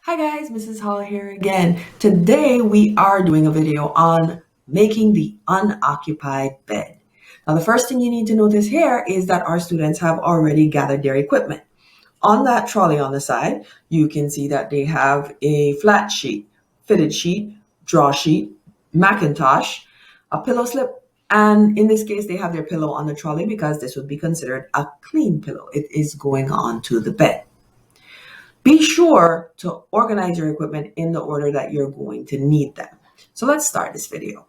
Hi guys, Mrs. Hall here again. Today we are doing a video on making the unoccupied bed. Now the first thing you need to notice here is that our students have already gathered their equipment. On that trolley on the side, you can see that they have a flat sheet, fitted sheet, draw sheet, Macintosh, a pillow slip, and in this case they have their pillow on the trolley because this would be considered a clean pillow. It is going on to the bed. Be sure to organize your equipment in the order that you're going to need them. So let's start this video.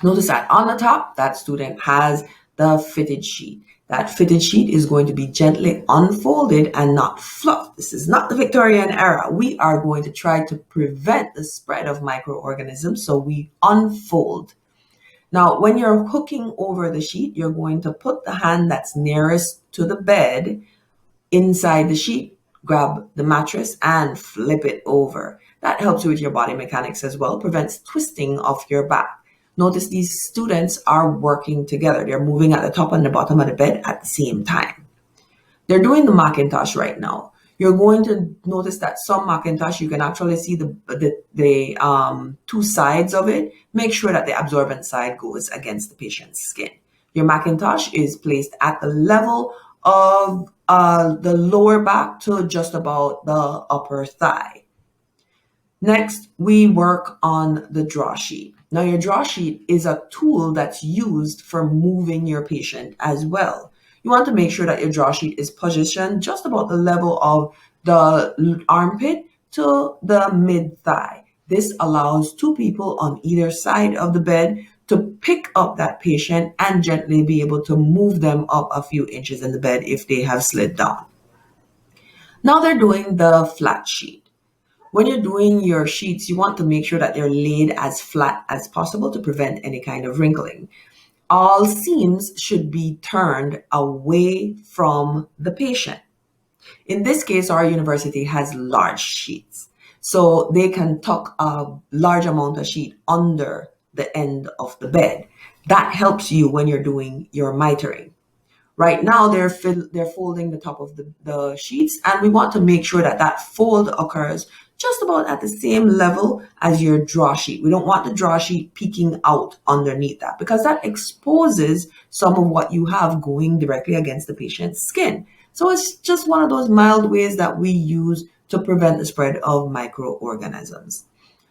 Notice that on the top, that student has the fitted sheet. That fitted sheet is going to be gently unfolded and not fluffed. This is not the Victorian era. We are going to try to prevent the spread of microorganisms, so we unfold. Now, when you're hooking over the sheet, you're going to put the hand that's nearest to the bed inside the sheet, grab the mattress and flip it over. That helps you with your body mechanics as well, prevents twisting of your back. Notice these students are working together. They're moving at the top and the bottom of the bed at the same time. They're doing the Macintosh right now. You're going to notice that some Macintosh, you can actually see the two sides of it. Make sure that the absorbent side goes against the patient's skin. Your Macintosh is placed at the level of the lower back to just about the upper thigh. Next, we work on the draw sheet. Now, your draw sheet is a tool that's used for moving your patient as well. You want to make sure that your draw sheet is positioned just about the level of the armpit to the mid-thigh. This allows two people on either side of the bed to pick up that patient and gently be able to move them up a few inches in the bed if they have slid down. Now they're doing the flat sheet. When you're doing your sheets, you want to make sure that they're laid as flat as possible to prevent any kind of wrinkling. All seams should be turned away from the patient. In this case, our university has large sheets, so they can tuck a large amount of sheet under the end of the bed. That helps you when you're doing your mitering. Right now, they're folding the top of the sheets, and we want to make sure that that fold occurs just about at the same level as your draw sheet. We don't want the draw sheet peeking out underneath that because that exposes some of what you have going directly against the patient's skin. So it's just one of those mild ways that we use to prevent the spread of microorganisms.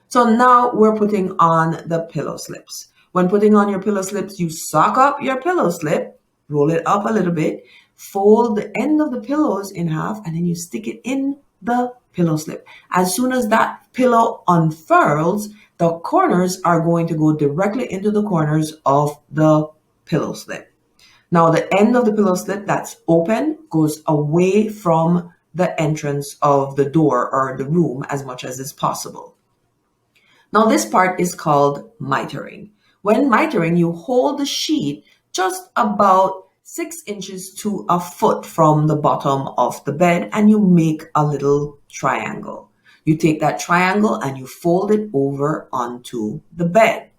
So now we're putting on the pillow slips. When putting on your pillow slips, you sock up your pillow slip, roll it up a little bit, fold the end of the pillows in half, and then you stick it in the pillow slip. As soon as that pillow unfurls, the corners are going to go directly into the corners of the pillow slip. Now the end of the pillow slip that's open goes away from the entrance of the door or the room as much as is possible. Now this part is called mitering. When mitering, you hold the sheet just about 6 inches to a foot from the bottom of the bed and you make a little triangle. You take that triangle and you fold it over onto the bed.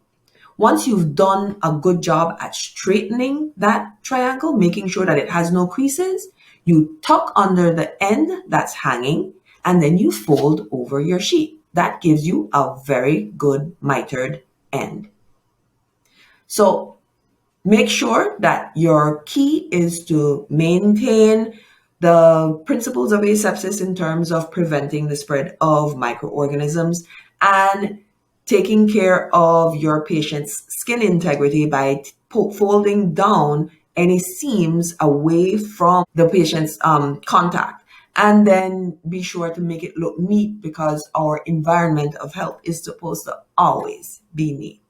Once you've done a good job at straightening that triangle, making sure that it has no creases, you tuck under the end that's hanging and then you fold over your sheet. That gives you a very good mitered end. So make sure that your key is to maintain the principles of asepsis in terms of preventing the spread of microorganisms and taking care of your patient's skin integrity by folding down any seams away from the patient's contact. And then be sure to make it look neat because our environment of health is supposed to always be neat.